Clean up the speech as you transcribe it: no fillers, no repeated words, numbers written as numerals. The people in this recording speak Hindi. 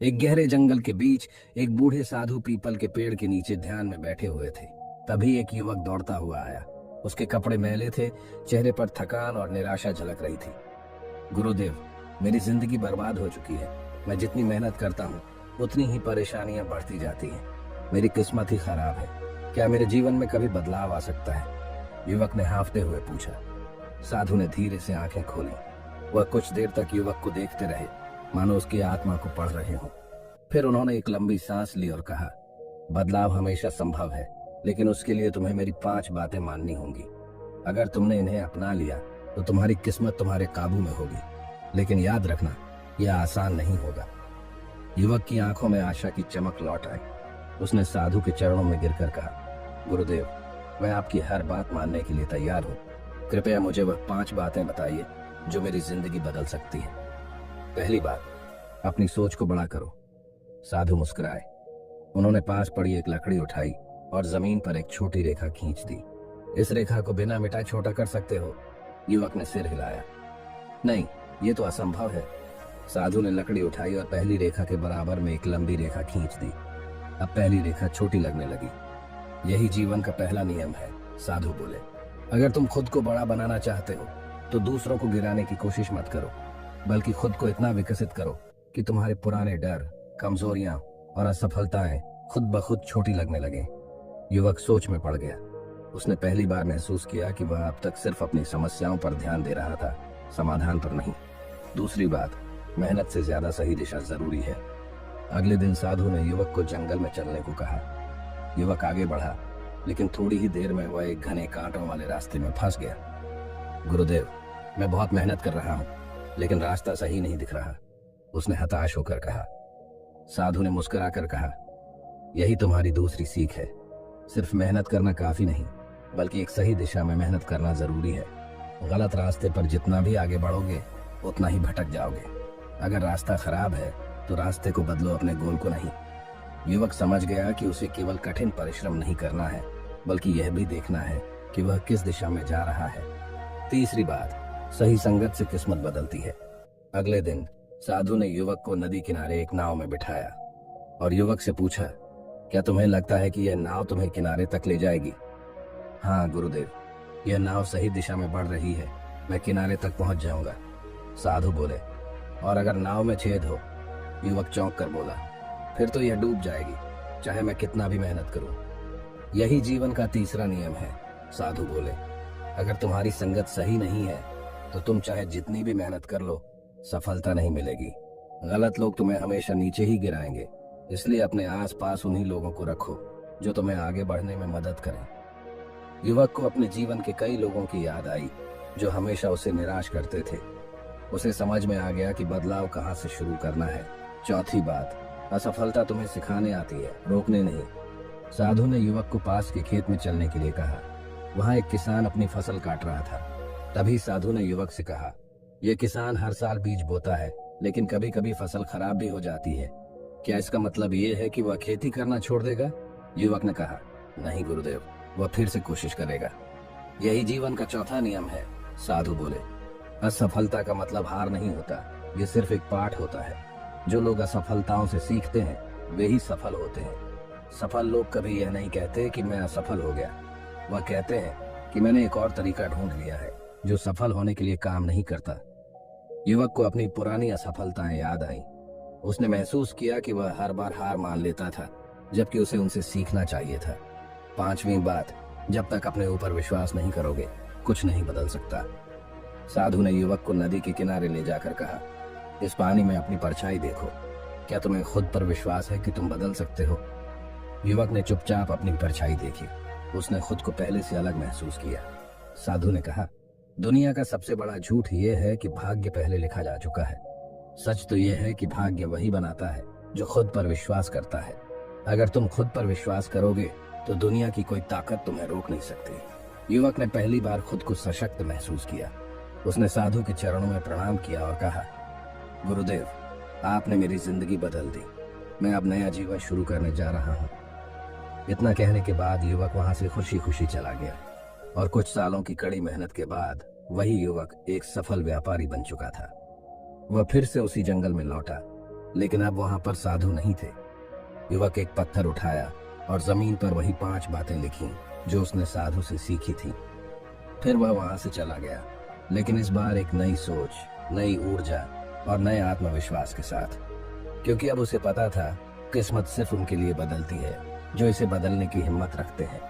एक गहरे जंगल के बीच एक बूढ़े साधु पीपल के पेड़ के नीचे ध्यान में बैठे हुए थे। तभी एक युवक दौड़ता हुआ आया। उसके कपड़े मैले थे, चेहरे पर थकान और निराशा झलक रही थी। गुरुदेव, मेरी जिंदगी बर्बाद हो चुकी है। मैं जितनी मेहनत करता हूँ उतनी ही परेशानियां बढ़ती जाती हैं। मेरी किस्मत ही खराब है। क्या मेरे जीवन में कभी बदलाव आ सकता है? युवक ने हाँफते हुए पूछा। साधु ने धीरे से आंखें खोली। वह कुछ देर तक युवक को देखते रहे, मानो उसकी आत्मा को पढ़ रहे हों। फिर उन्होंने एक लंबी सांस ली और कहा, बदलाव हमेशा संभव है, लेकिन उसके लिए तुम्हें मेरी 5 बातें माननी होंगी। अगर तुमने इन्हें अपना लिया तो तुम्हारी किस्मत तुम्हारे काबू में होगी। लेकिन याद रखना, यह आसान नहीं होगा। युवक की आंखों में आशा की चमक लौट आई। उसने साधु के चरणों में गिरकर कहा, गुरुदेव, मैं आपकी हर बात मानने के लिए तैयार हूँ। कृपया मुझे वह 5 बातें बताइए जो मेरी जिंदगी बदल सकती है। पहली बात, अपनी सोच को बड़ा करो। साधु मुस्कुराए। उन्होंने पास पड़ी एक लकड़ी उठाई और जमीन पर एक छोटी रेखा खींच दी। इस रेखा को बिना मिटाए छोटा कर सकते हो? युवक ने सिर हिलाया। नहीं, ये तो असंभव है। साधु ने लकड़ी उठाई और पहली रेखा के बराबर में एक लंबी रेखा खींच दी। अब पहली रेखा छोटी लगने लगी। यही जीवन का पहला नियम है, साधु बोले। अगर तुम खुद को बड़ा बनाना चाहते हो तो दूसरों को गिराने की कोशिश मत करो, बल्कि खुद को इतना विकसित करो कि तुम्हारे पुराने डर, कमजोरियां और असफलताएं खुद ब खुद छोटी लगने लगे। युवक सोच में पड़ गया। उसने पहली बार महसूस किया कि वह अब तक सिर्फ अपनी समस्याओं पर ध्यान दे रहा था, समाधान पर नहीं। दूसरी बात, मेहनत से ज्यादा सही दिशा जरूरी है। अगले दिन साधु ने युवक को जंगल में चलने को कहा। युवक आगे बढ़ा, लेकिन थोड़ी ही देर में वह एक घने कांटों वाले रास्ते में फंस गया। गुरुदेव, मैं बहुत मेहनत कर रहा हूँ, लेकिन रास्ता सही नहीं दिख रहा, उसने हताश होकर कहा। साधु ने मुस्कुराकर कहा, यही तुम्हारी दूसरी सीख है। सिर्फ मेहनत करना काफी नहीं, बल्कि एक सही दिशा में मेहनत करना जरूरी है। गलत रास्ते पर जितना भी आगे बढ़ोगे उतना ही भटक जाओगे। अगर रास्ता खराब है तो रास्ते को बदलो, अपने गोल को नहीं। युवक समझ गया कि उसे केवल कठिन परिश्रम नहीं करना है, बल्कि यह भी देखना है कि वह किस दिशा में जा रहा है। तीसरी बात, सही संगत से किस्मत बदलती है। अगले दिन साधु ने युवक को नदी किनारे एक नाव में बिठाया और युवक से पूछा, क्या तुम्हें लगता है कि यह नाव तुम्हें किनारे तक ले जाएगी? हाँ गुरुदेव, यह नाव सही दिशा में बढ़ रही है। मैं किनारे तक पहुंच जाऊंगा, साधु बोले। और अगर नाव में छेद हो? युवक चौंक कर बोला, फिर तो यह डूब जाएगी, चाहे मैं कितना भी मेहनत करूं। यही जीवन का तीसरा नियम है, साधु बोले। अगर तुम्हारी संगत सही नहीं है तो तुम चाहे जितनी भी मेहनत कर लो, सफलता नहीं मिलेगी। गलत लोग तुम्हें हमेशा नीचे ही गिराएंगे, इसलिए अपने आसपास उन्हीं लोगों को रखो जो तुम्हें आगे बढ़ने में मदद करें। युवक को अपने जीवन के कई लोगों की याद आई जो हमेशा उसे निराश करते थे। उसे समझ में आ गया कि बदलाव कहाँ से शुरू करना है। चौथी बात, असफलता तुम्हें सिखाने आती है, रोकने नहीं। साधु ने युवक को पास के खेत में चलने के लिए कहा। वहां एक किसान अपनी फसल काट रहा था। तभी साधु ने युवक से कहा, यह किसान हर साल बीज बोता है, लेकिन कभी कभी फसल खराब भी हो जाती है। क्या इसका मतलब ये है कि वह खेती करना छोड़ देगा? युवक ने कहा, नहीं गुरुदेव, वह फिर से कोशिश करेगा। यही जीवन का चौथा नियम है, साधु बोले। असफलता का मतलब हार नहीं होता, ये सिर्फ एक पाठ होता है। जो लोग असफलताओं से सीखते हैं वे ही सफल होते हैं। सफल लोग कभी यह नहीं कहते कि मैं असफल हो गया, वह कहते हैं कि मैंने एक और तरीका ढूंढ लिया है जो सफल होने के लिए काम नहीं करता। युवक को अपनी पुरानी असफलताएं याद आईं। उसने महसूस किया कि वह हर बार हार मान लेता था, जबकि उसे उनसे सीखना चाहिए था। पांचवी बात, जब तक अपने ऊपर विश्वास नहीं करोगे कुछ नहीं बदल सकता। साधु ने युवक को नदी के किनारे ले जाकर कहा, इस पानी में अपनी परछाई देखो। क्या तुम्हें खुद पर विश्वास है कि तुम बदल सकते हो? युवक ने चुपचाप अपनी परछाई देखी। उसने खुद को पहले से अलग महसूस किया। साधु ने कहा, दुनिया का सबसे बड़ा झूठ यह है कि भाग्य पहले लिखा जा चुका है। सच तो यह है कि भाग्य वही बनाता है जो खुद पर विश्वास करता है। अगर तुम खुद पर विश्वास करोगे तो दुनिया की कोई ताकत तुम्हें रोक नहीं सकती। युवक ने पहली बार खुद को सशक्त महसूस किया। उसने साधु के चरणों में प्रणाम किया और कहा, गुरुदेव, आपने मेरी जिंदगी बदल दी। मैं अब नया जीवन शुरू करने जा रहा हूँ। इतना कहने के बाद युवक वहां से खुशी खुशी चला गया और कुछ सालों की कड़ी मेहनत के बाद वही युवक एक सफल व्यापारी बन चुका था। वह फिर से उसी जंगल में लौटा, लेकिन अब वहां पर साधु नहीं थे। युवक एक पत्थर उठाया और जमीन पर वही 5 बातें लिखी जो उसने साधु से सीखी थी। फिर वह वहां से चला गया, लेकिन इस बार एक नई सोच, नई ऊर्जा और नए आत्मविश्वास के साथ, क्योंकि अब उसे पता था किस्मत सिर्फ उनके लिए बदलती है जो इसे बदलने की हिम्मत रखते हैं।